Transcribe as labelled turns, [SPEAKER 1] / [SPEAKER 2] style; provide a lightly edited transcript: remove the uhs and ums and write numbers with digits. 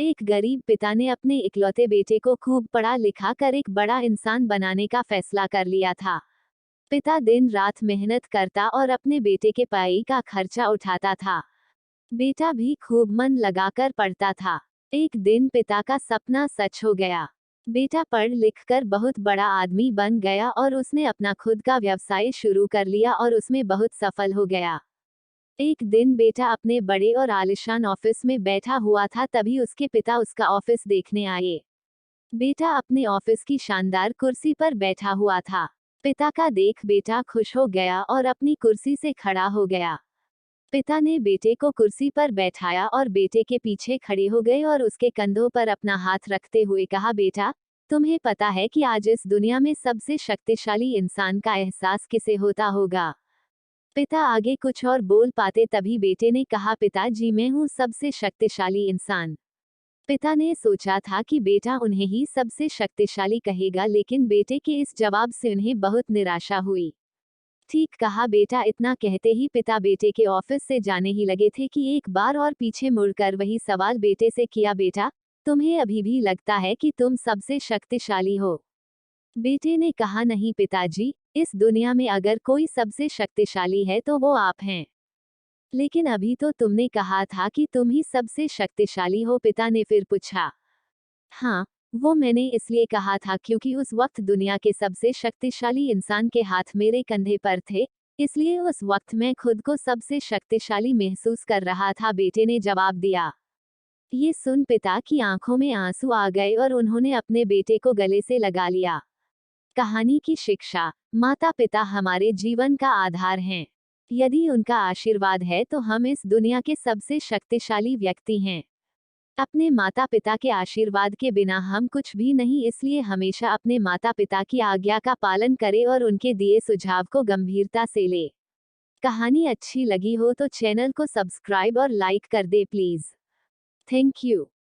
[SPEAKER 1] एक गरीब पिता ने अपने इकलौते बेटे को खूब पढ़ा लिखा कर एक बड़ा इंसान बनाने का फैसला कर लिया था। पिता दिन रात मेहनत करता और अपने बेटे के पढ़ाई का खर्चा उठाता था। बेटा भी खूब मन लगाकर पढ़ता था। एक दिन पिता का सपना सच हो गया। बेटा पढ़ लिख कर बहुत बड़ा आदमी बन गया और उसने अपना खुद का व्यवसाय शुरू कर लिया और उसमें बहुत सफल हो गया। एक दिन बेटा अपने बड़े और आलिशान ऑफिस में बैठा हुआ था, तभी उसके पिता उसका ऑफिस देखने आए। बेटा अपने ऑफिस की शानदार कुर्सी पर बैठा हुआ था। पिता का देख बेटा खुश हो गया और अपनी कुर्सी से खड़ा हो गया। पिता ने बेटे को कुर्सी पर बैठाया और बेटे के पीछे खड़े हो गए और उसके कंधों पर अपना हाथ रखते हुए कहा, बेटा, तुम्हें पता है कि आज इस दुनिया में सबसे शक्तिशाली इंसान का एहसास किसे होता होगा? पिता आगे कुछ और बोल पाते तभी बेटे ने कहा, पिताजी, मैं हूँ सबसे शक्तिशाली इंसान। पिता ने सोचा था कि बेटा उन्हें ही सबसे शक्तिशाली कहेगा, लेकिन बेटे के इस जवाब से उन्हें बहुत निराशा हुई। ठीक कहा बेटा, इतना कहते ही पिता बेटे के ऑफिस से जाने ही लगे थे कि एक बार और पीछे मुड़कर वही सवाल बेटे से किया, बेटा, तुम्हें अभी भी लगता है कि तुम सबसे शक्तिशाली हो? बेटे ने कहा, नहीं पिताजी, इस दुनिया में अगर कोई सबसे शक्तिशाली है तो वो आप हैं। लेकिन अभी तो तुमने कहा था कि तुम ही सबसे शक्तिशाली हो। पिता ने फिर पूछा। हाँ, वो मैंने इसलिए कहा था क्योंकि उस वक्त दुनिया के सबसे शक्तिशाली इंसान के हाथ मेरे कंधे पर थे, इसलिए उस वक्त मैं खुद को सबसे शक्तिशाली महसूस कर रहा था, बेटे ने जवाब दिया। ये सुन पिता की आंखों में आंसू आ गए और उन्होंने अपने बेटे को गले से लगा लिया। कहानी की शिक्षा। माता पिता हमारे जीवन का आधार हैं। यदि उनका आशीर्वाद है तो हम इस दुनिया के सबसे शक्तिशाली व्यक्ति हैं। अपने माता पिता के आशीर्वाद के बिना हम कुछ भी नहीं, इसलिए हमेशा अपने माता पिता की आज्ञा का पालन करें और उनके दिए सुझाव को गंभीरता से ले। कहानी अच्छी लगी हो तो चैनल को सब्सक्राइब और लाइक कर दे प्लीज। Thank you.